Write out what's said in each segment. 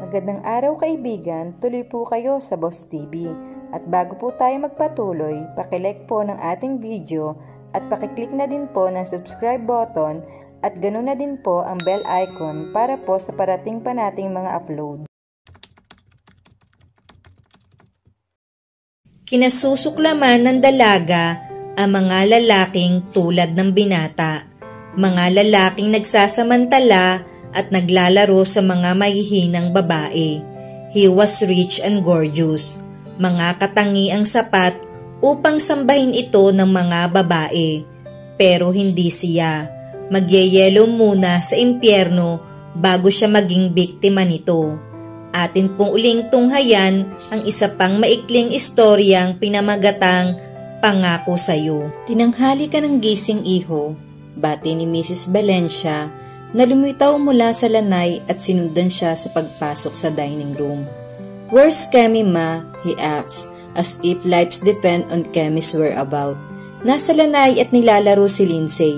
Magandang araw kaibigan, tuloy po kayo sa Boss TV. At bago po tayo magpatuloy, pakilike po ng ating video at pakiclick na din po ng subscribe button at ganoon na din po ang bell icon para po sa parating pa nating mga upload. Kinasusuklaman ng dalaga ang mga lalaking tulad ng binata, mga lalaking nagsasamantala at naglalaro sa mga mahihinang babae. He was rich and gorgeous, mga katangiang sapat upang sambahin ito ng mga babae. Pero hindi siya. Magyeyelo muna sa impyerno bago siya maging biktima nito. Atin pong uling tunghayan ang isa pang maikling istoryang pinamagatang Pangako Sa'yo. Tinanghali ka ng gising, iho, bati ni Mrs. Valencia na lumitaw mula sa lanay at sinundan siya sa pagpasok sa dining room. "Where's Kemi, ma?" he asked, as if life's depend on Kemi's whereabout. "Nasa lanay at nilalaro si Lindsay.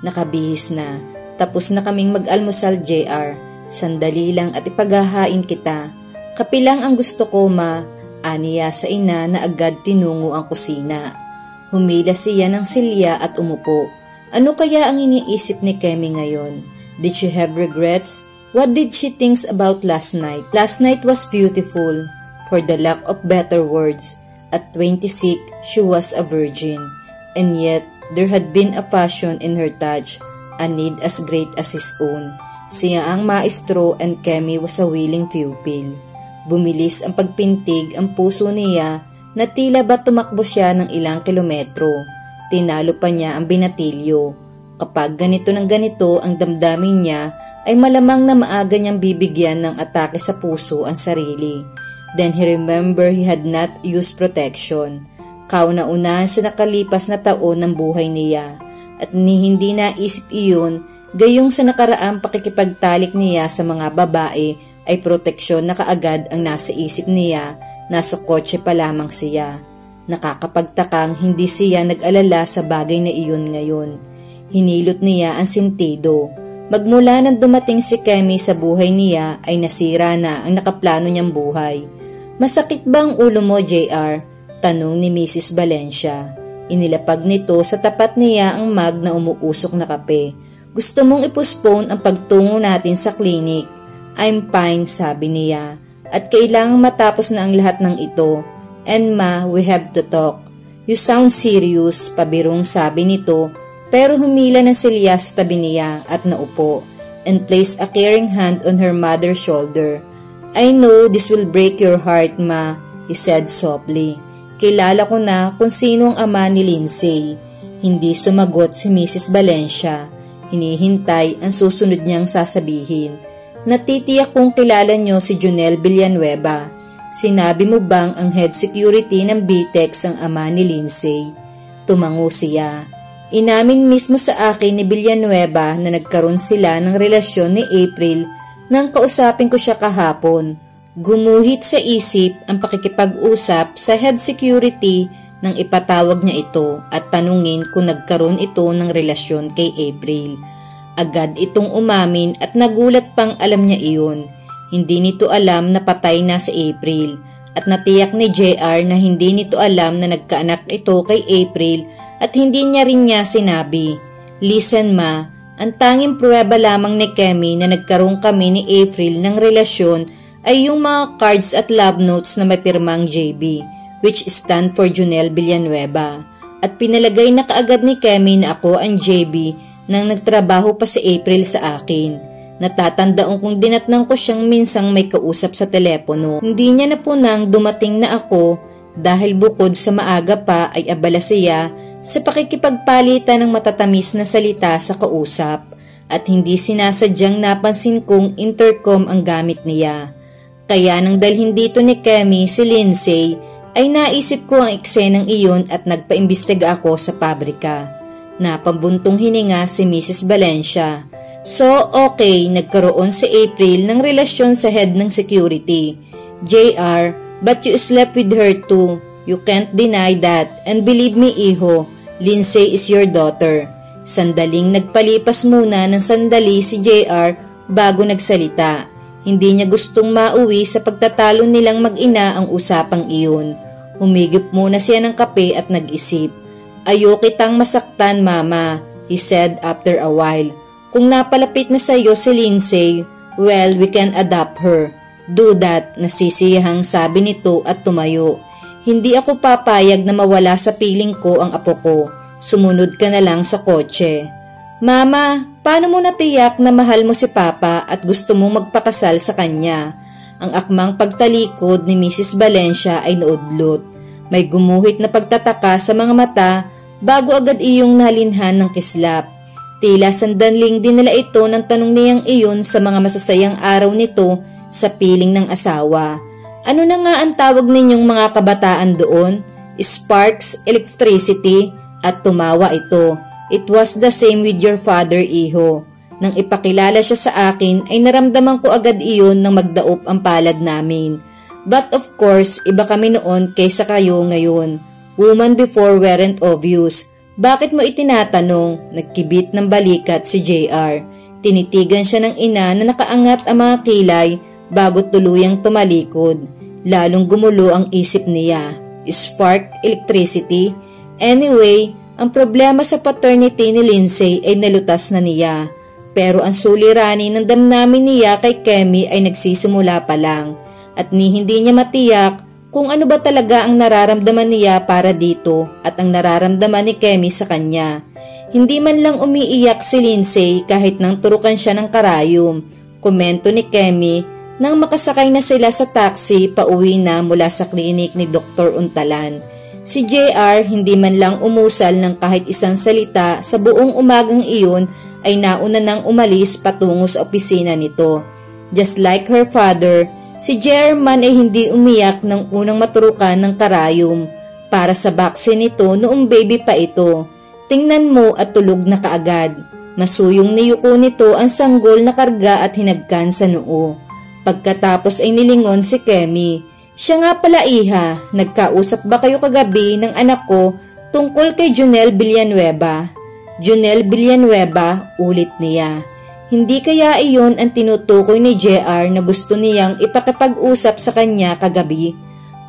Nakabihis na. Tapos na kaming mag-almusal, JR. Sandali lang at ipaghahain kita. Kapilang ang gusto ko, ma," aniya sa ina na agad tinungo ang kusina. Humila siya ng silya at umupo. Ano kaya ang iniisip ni Kemi ngayon? Did she have regrets? What did she think about last night? Last night was beautiful, for the lack of better words. At 26, she was a virgin. And yet, there had been a passion in her touch, a need as great as his own. Siya ang maestro and Kemi was a willing pupil. Bumilis ang pagpintig ang puso niya na tila ba tumakbo siya ng ilang kilometro. Tinalo pa niya ang binatilyo. Kapag ganito ng ganito ang damdamin niya, ay malamang na maaga niyang bibigyan ng atake sa puso ang sarili. Then he remembered he had not used protection. Kauna-unahan sa nakalipas na taon ng buhay niya, at hindi naisip iyon gayong sa nakaraang pakikipagtalik niya sa mga babae ay proteksyon na kaagad ang nasa isip niya, nasa kotse pa lamang siya. Nakakapagtakang hindi siya nag-alala sa bagay na iyon ngayon. Hinilot niya ang sentido. Magmula nang dumating si Kemi sa buhay niya ay nasira na ang nakaplano niyang buhay. "Masakit ba ang ulo mo, JR?" tanong ni Mrs. Valencia. Inilapag nito sa tapat niya ang mug na umuusok na kape. "Gusto mong ipostpone ang pagtungo natin sa klinik?" "I'm fine," sabi niya. "At kailangang matapos na ang lahat ng ito. And ma, we have to talk." "You sound serious," pabirong sabi nito. Pero humila ng silya sa tabi niya at naupo and placed a caring hand on her mother's shoulder. "I know this will break your heart, ma," he said softly. "Kilala ko na kung sino ang ama ni Lindsay." Hindi sumagot si Mrs. Valencia. Hinihintay ang susunod niyang sasabihin. "Natitiyak kong kilala niyo si Jonel Villanueva. Sinabi mo bang ang head security ng BTEX ang ama ni Lindsay?" Tumango siya. "Inamin mismo sa akin ni Villanueva na nagkaroon sila ng relasyon ni April nang kausapin ko siya kahapon." Gumuhit sa isip ang pakikipag-usap sa head security nang ipatawag niya ito at tanungin kung nagkaroon ito ng relasyon kay April. Agad itong umamin at nagulat pang alam niya iyon. Hindi nito alam na patay na si April at natiyak ni JR na hindi nito alam na nagkaanak ito kay April at hindi niya rin niya sinabi. "Listen, ma, ang tanging pruweba lamang ni Kemi na nagkaroon kami ni April ng relasyon ay yung mga cards at love notes na may pirmang JB, which stand for Jonel Villanueva. At pinalagay na kaagad ni Kemi na ako ang JB nang nagtrabaho pa si April sa akin. Natatandaan kong dinatnang ko siyang minsang may kausap sa telepono. Hindi niya napunang dumating na ako dahil bukod sa maaga pa ay abala siya sa pakikipagpalitan ng matatamis na salita sa kausap at hindi sinasadyang napansin kong intercom ang gamit niya. Kaya nang dalhin dito ni Kemi si Lindsay ay naisip ko ang eksenang iyon at nagpaimbestiga ako sa pabrika. Napabuntong hininga si Mrs. Valencia. "So okay, nagkaroon si April ng relasyon sa head ng security. JR, but you slept with her too. You can't deny that. And believe me, iho, Lindsay is your daughter." Sandaling nagpalipas muna ng sandali si JR bago nagsalita. Hindi niya gustong mauwi sa pagtatalo nilang mag-ina ang usapang iyon. Humigip muna siya ng kape at nag-isip. Ayaw kitang masaktan, Mama, he said after a while. Kung napalapit na sa iyo si Lindsay, well, we can adopt her. Do that, nasisiyahang sabi nito at tumayo. Hindi ako papayag na mawala sa piling ko ang apo ko. Sumunod ka na lang sa kotse. Mama, paano mo natiyak na mahal mo si Papa at gusto mong magpakasal sa kanya? Ang akmang pagtalikod ni Mrs. Valencia ay naudlot. May gumuhit na pagtataka sa mga mata bago agad iyong nalinhan ng kislap. Tila sandanling dinala ito ng tanong niyang iyon sa mga masasayang araw nito sa piling ng asawa. Ano na nga ang tawag ninyong mga kabataan doon? Sparks, electricity, at tumawa ito. It was the same with your father, iho. Nang ipakilala siya sa akin ay naramdaman ko agad iyon nang magdaop ang palad namin. But of course, iba kami noon kaysa kayo ngayon. Woman before weren't obvious. Bakit mo itinatanong? Nagkibit ng balikat si JR. Tinitigan siya ng ina na nakaangat ang mga kilay bago tuluyang tumalikod. Lalong gumulo ang isip niya. Spark, electricity. Anyway, ang problema sa paternity ni Lindsay ay nalutas na niya. Pero ang suliranin ng damdamin niya kay Kemi ay nagsisimula pa lang. At hindi niya matiyak kung ano ba talaga ang nararamdaman niya para dito at ang nararamdaman ni Kemi sa kanya. Hindi man lang umiiyak si Lindsay kahit nang turukan siya ng karayom. Komento ni Kemi nang makasakay na sila sa taxi pauwi na mula sa klinik ni Dr. Untalan. Si JR hindi man lang umusal ng kahit isang salita sa buong umagang iyon ay nauna nang umalis patungo sa opisina nito. Just like her father, si JR man ay hindi umiyak nang unang maturukan ng karayom para sa baksin nito noong baby pa ito. Tingnan mo at tulog na kaagad. Masuyong niyuko nito ang sanggol na karga at hinagkan sa noo. Pagkatapos ay nilingon si Kemi. Siya nga pala iha, nagkausap ba kayo kagabi ng anak ko tungkol kay Jonel Villanueva? Jonel Villanueva, ulit niya. Hindi kaya iyon ang tinutukoy ni JR na gusto niyang ipakipag-usap sa kanya kagabi?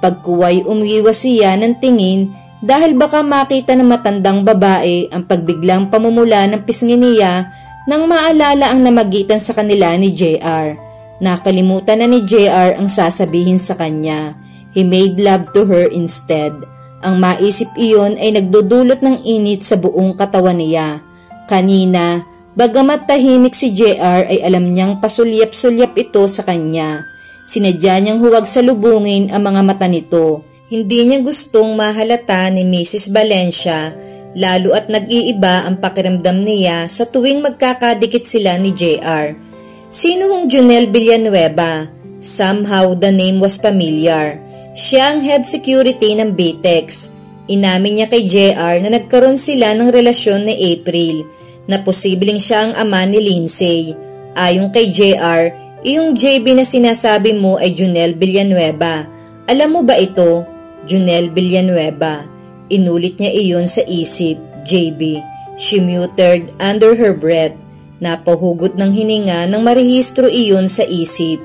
Pagkuway umiwas siya ng tingin dahil baka makita ng matandang babae ang pagbiglang pamumula ng pisngi niya nang maalala ang namagitan sa kanila ni JR. Nakalimutan na ni JR ang sasabihin sa kanya. He made love to her instead. Ang maisip iyon ay nagdudulot ng init sa buong katawan niya. Kanina, bagamat tahimik si JR ay alam niyang pasulyap-sulyap ito sa kanya. Sinadya niyang huwag salubungin ang mga mata nito. Hindi niya gustong mahalata ni Mrs. Valencia, lalo at nag-iiba ang pakiramdam niya sa tuwing magkakadikit sila ni JR. Sino hong Jonel Villanueva? Somehow the name was familiar. Siya ang head security ng BTEX. Inamin niya kay JR na nagkaroon sila ng relasyon ni April, na posibleng siya ang ama ni Lindsay. Ayon kay JR, iyong JB na sinasabi mo ay Jonel Villanueva. Alam mo ba ito? Jonel Villanueva. Inulit niya iyon sa isip, JB. She muttered under her breath. Napahugot ng hininga nang marehistro iyon sa isip.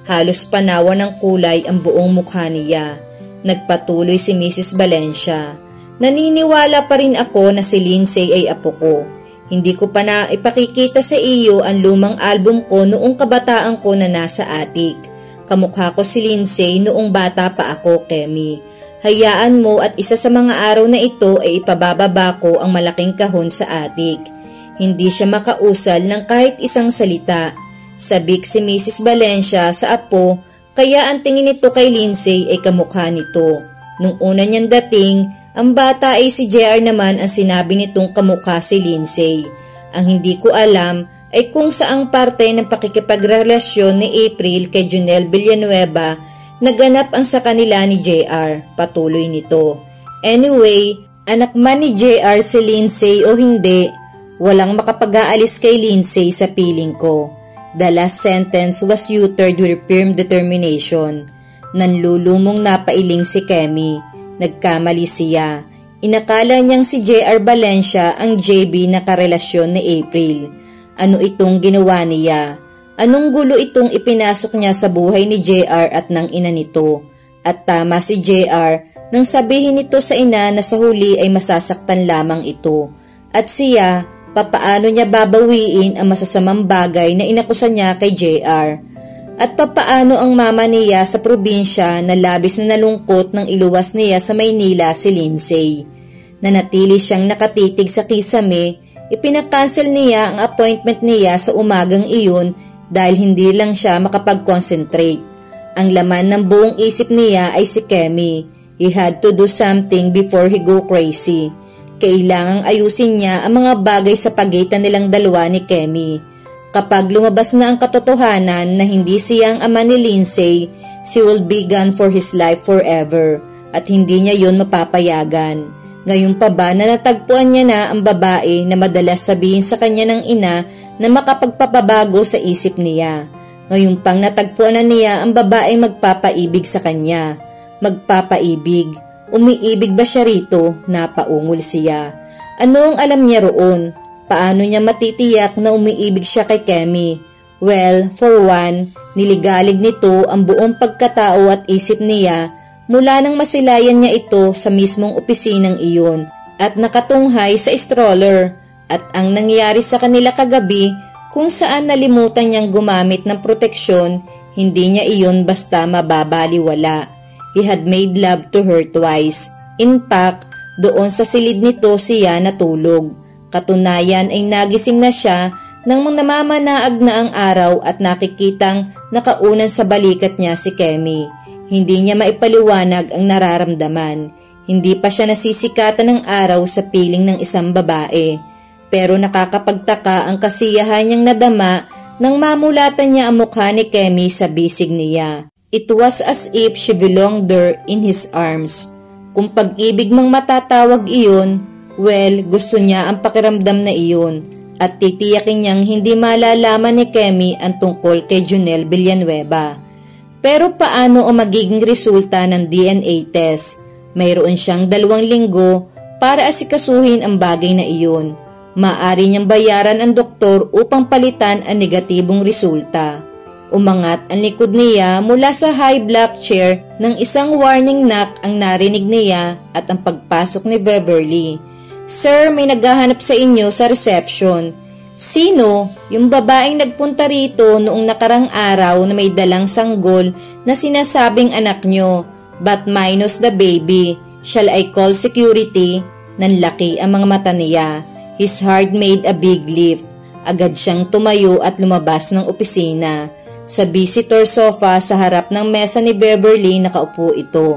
Halos panawa ng kulay ang buong mukha niya. Nagpatuloy si Mrs. Valencia. Naniniwala pa rin ako na si Lindsay ay apo ko. Hindi ko pa na ipakikita sa iyo ang lumang album ko noong kabataan ko na nasa attic. Kamukha ko si Lindsay noong bata pa ako, Kemi. Hayaan mo at isa sa mga araw na ito ay ipabababa ko ang malaking kahon sa attic. Hindi siya makausal ng kahit isang salita. Sabik si Mrs. Valencia sa apo, kaya ang tingin nito kay Lindsay ay kamukha nito. Nung una niyang dating, ang bata ay si JR naman ang sinabi nitong kamukha si Lindsay. Ang hindi ko alam ay kung saang parte ng pakikipagrelasyon ni April kay Jonel Villanueva naganap ang sa kanila ni JR, patuloy nito. Anyway, anak man ni JR si Lindsay o hindi, walang makapag-aalis kay Lindsay sa piling ko. The last sentence was uttered with firm determination. Nanlulumong napailing si Kemi. Nagkamali siya. Inakala niyang si JR Valencia ang JB na karelasyon ni April. Ano itong ginawa niya? Anong gulo itong ipinasok niya sa buhay ni JR at ng ina nito. At tama si JR nang sabihin nito sa ina na sa huli ay masasaktan lamang ito. At siya, papaano niya babawiin ang masasamang bagay na inakusa niya kay JR. At papaano ang mama niya sa probinsya na labis na nalungkot nang iluwas niya sa Maynila si Lindsay. Nanatili siyang nakatitig sa kisame, ipinakancel niya ang appointment niya sa umagang iyon dahil hindi lang siya makapag-concentrate. Ang laman ng buong isip niya ay si Kemi. He had to do something before he go crazy. Kailangang ayusin niya ang mga bagay sa pagitan nilang dalawa ni Kemi. Kapag lumabas na ang katotohanan na hindi siya ang ama ni Lindsay, she will be gone for his life forever at hindi niya yun mapapayagan. Ngayon pa ba na natagpuan niya na ang babae na madalas sabihin sa kanya ng ina na makapagpapabago sa isip niya. Ngayon pang natagpuan na niya ang babae magpapaibig sa kanya. Magpapaibig. Umiibig ba siya rito? Napaungol siya. Ano ang alam niya roon? Paano niya matitiyak na umiibig siya kay Kemi? Well, for one, niligalig nito ang buong pagkatao at isip niya mula nang masilayan niya ito sa mismong opisinang iyon at nakatunghay sa stroller. At ang nangyari sa kanila kagabi kung saan nalimutan niyang gumamit ng proteksyon, hindi niya iyon basta mababaliwala. He had made love to her twice. In fact, doon sa silid nito siya natulog. Katunayan ay nagising na siya nang namamanaag na ang araw at nakikitang nakaunan sa balikat niya si Kemi. Hindi niya maipaliwanag ang nararamdaman. Hindi pa siya nasisikatan ng araw sa piling ng isang babae. Pero nakakapagtaka ang kasiyahan niyang nadama nang mamulatan niya ang mukha ni Kemi sa bisig niya. It was as if she belonged there in his arms. Kung pag-ibig mang matatawag iyon, well, gusto niya ang pakiramdam na iyon at titiyakin niyang hindi malalaman ni Kemi ang tungkol kay Jonel Villanueva. Pero paano o magiging resulta ng DNA test? Mayroon siyang 2 linggo para asikasuhin ang bagay na iyon. Maaari niyang bayaran ang doktor upang palitan ang negatibong resulta. Umangat ang likod niya mula sa high black chair ng isang warning knock ang narinig niya at ang pagpasok ni Beverly. Sir, may naghahanap sa inyo sa reception. Sino? Yung babaeng nagpunta rito noong nakarang araw na may dalang sanggol na sinasabing anak nyo, but minus the baby. Shall I call security? Nanlaki ang mga mata niya. His heart made a big lift. Agad siyang tumayo at lumabas ng opisina. Sa visitor sofa sa harap ng mesa ni Beverly nakaupo ito.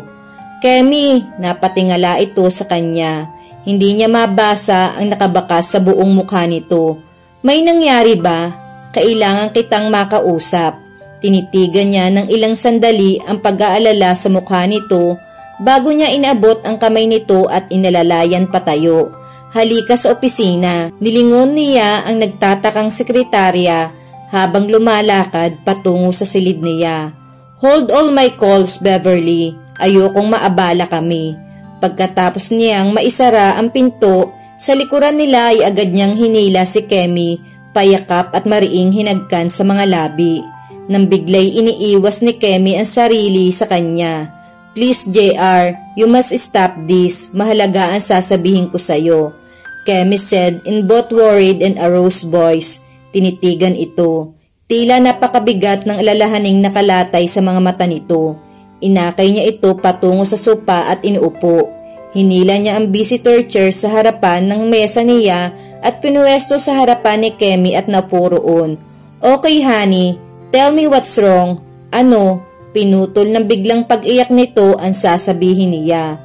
Kemi, napatingala ito sa kanya. Hindi niya mabasa ang nakabakas sa buong mukha nito. May nangyari ba? Kailangan kitang makausap. Tinitigan niya ng ilang sandali ang pag-aalala sa mukha nito bago niya inabot ang kamay nito at inalalayan patayo. Halika sa opisina. Nilingon niya ang nagtatakang sekretarya habang lumalakad patungo sa silid niya. Hold all my calls, Beverly. Ayokong maabala kami. Pagkatapos niyang maisara ang pinto, sa likuran nila ay agad niyang hinila si Kemi, payakap at mariing hinagkan sa mga labi. Nang biglay iniiwas ni Kemi ang sarili sa kanya. Please JR, you must stop this. Mahalaga ang sasabihin ko sa'yo. Kemi said in both worried and aroused voice. Tinitigan ito. Tila napakabigat ng alalahaning nakalatay sa mga mata nito. Inakay niya ito patungo sa sopa at inuupo. Hinila niya ang visitor chair sa harapan ng mesa niya at pinuwesto sa harapan ni Kemi at napuroon. Okay honey, tell me what's wrong. Ano? Pinutol ng biglang pag-iyak nito ang sasabihin niya.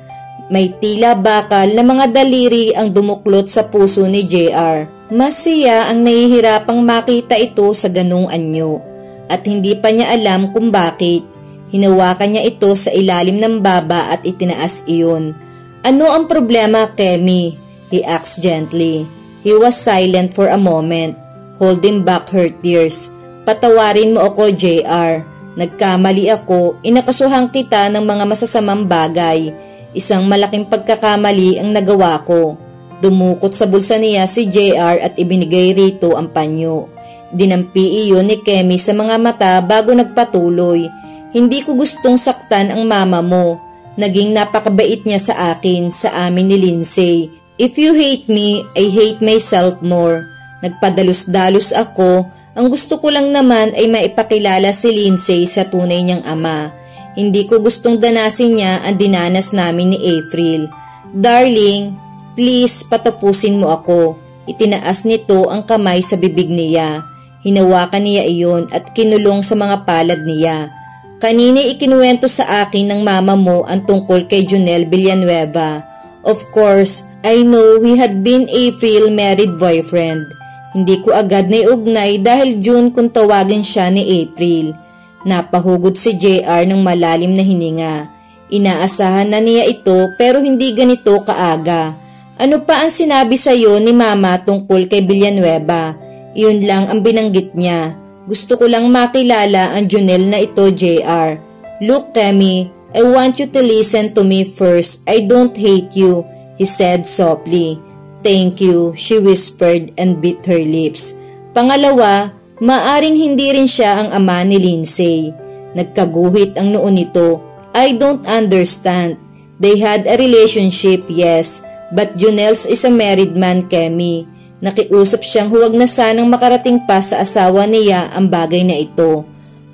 May tila bakal na mga daliri ang dumuklot sa puso ni JR. Mas siya ang nahihirapang makita ito sa ganung anyo at hindi pa niya alam kung bakit. Hinawakan niya ito sa ilalim ng baba at itinaas iyon. Ano ang problema, Kemi? He asked gently. He was silent for a moment, holding back her tears. Patawarin mo ako, JR. Nagkamali ako, inakasuhan kita ng mga masasamang bagay. Isang malaking pagkakamali ang nagawa ko. Dumukot sa bulsa niya si JR at ibinigay rito ang panyo. Dinampi iyon ni Kemi sa mga mata bago nagpatuloy. Hindi ko gustong saktan ang mama mo. Naging napakabait niya sa akin, sa amin ni Lindsay. If you hate me, I hate myself more. Nagpadalos-dalos ako. Ang gusto ko lang naman ay maipakilala si Lindsay sa tunay niyang ama. Hindi ko gustong danasin niya ang dinanas namin ni April. Darling, please patapusin mo ako. Itinaas nito ang kamay sa bibig niya. Hinawakan niya iyon at kinulong sa mga palad niya. Kanina ikinuwento sa akin ng mama mo ang tungkol kay Jonel Villanueva. Of course, I know he had been April married boyfriend. Hindi ko agad naiugnay dahil June kung tawagin siya ni April. Napahugod si JR ng malalim na hininga. Inaasahan na niya ito pero hindi ganito kaaga. Ano pa ang sinabi sa iyo ni mama tungkol kay Villanueva? Iyon lang ang binanggit niya. Gusto ko lang makilala ang Jonel na ito, JR. Look, Kemi, I want you to listen to me first. I don't hate you, he said softly. Thank you, she whispered and bit her lips. Pangalawa, maaring hindi rin siya ang ama ni Lindsay. Nagkaguhit ang noo nito. I don't understand. They had a relationship, yes, but Jonel is a married man, Kemi. Nakiusap siyang huwag na sanang makarating pa sa asawa niya ang bagay na ito.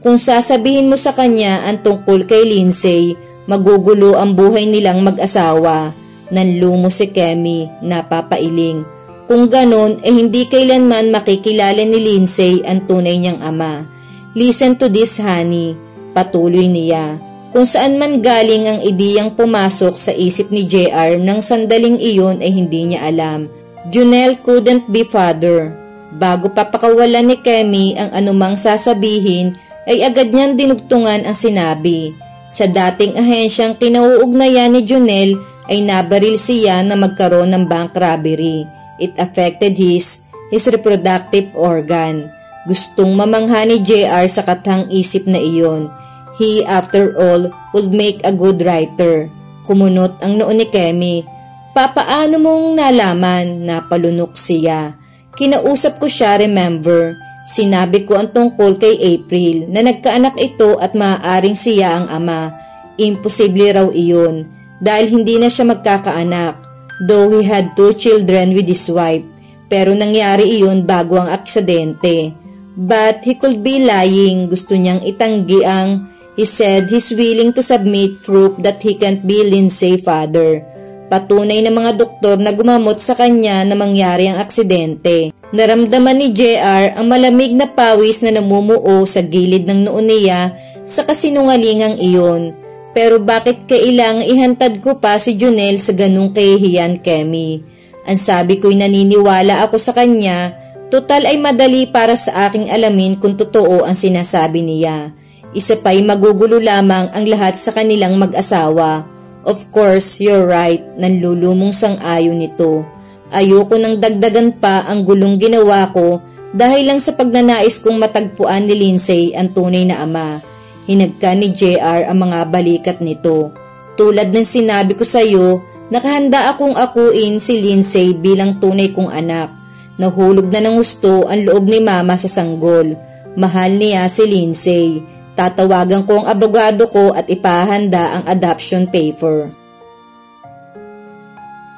Kung sasabihin mo sa kanya ang tungkol kay Lindsay, magugulo ang buhay nilang mag-asawa. Nanlumo si Kemi, napapailing. Kung ganon, hindi kailanman makikilala ni Lindsay ang tunay niyang ama. Listen to this, honey, patuloy niya. Kung saan man galing ang ideyang pumasok sa isip ni JR nang sandaling iyon ay hindi niya alam. Jonel couldn't be father. Bago papakawalan ni Kemi ang anumang sasabihin, ay agad niyang dinugtungan ang sinabi. Sa dating ahensyang kinauugnayan ni Jonel ay nabaril siya na magkaroon ng bank robbery. It affected his reproductive organ. Gustong mamangha ni JR sa katang isip na iyon. He, after all, would make a good writer. Kumunot ang noo ni Kemi. Papaano mong nalaman? Napalunok siya. Kinausap ko siya, remember. Sinabi ko ang tungkol kay April na nagkaanak ito at maaaring siya ang ama. Imposible raw iyon dahil hindi na siya magkakaanak. Though he had 2 children with his wife. Pero nangyari iyon bago ang aksidente. But he could be lying. Gusto niyang itanggi ang, he said he's willing to submit proof that he can't be Lindsay's father. Patunay ng mga doktor na gumamot sa kanya na mangyari ang aksidente. Naramdaman ni JR ang malamig na pawis na namumuo sa gilid ng noo niya sa kasinungalingang iyon. Pero bakit kailangang ihantad ko pa si Jonel sa ganung kahihiyan, Kemi? Ang sabi ko'y naniniwala ako sa kanya, total ay madali para sa aking alamin kung totoo ang sinasabi niya. Isa pa'y magugulo lamang ang lahat sa kanilang mag-asawa. Of course, you're right, nanlulumong sang-ayon nito. Ayoko nang dagdagan pa ang gulong ginawa ko dahil lang sa pagnanais kong matagpuan ni Lindsay ang tunay na ama. Hinagka ni JR ang mga balikat nito. Tulad ng sinabi ko sa iyo, nakahanda akong akuin si Lindsay bilang tunay kong anak. Nahulog na ng gusto ang loob ni mama sa sanggol. Mahal niya si Lindsay. Tatawagan ko ang abogado ko at ipahanda ang adoption paper.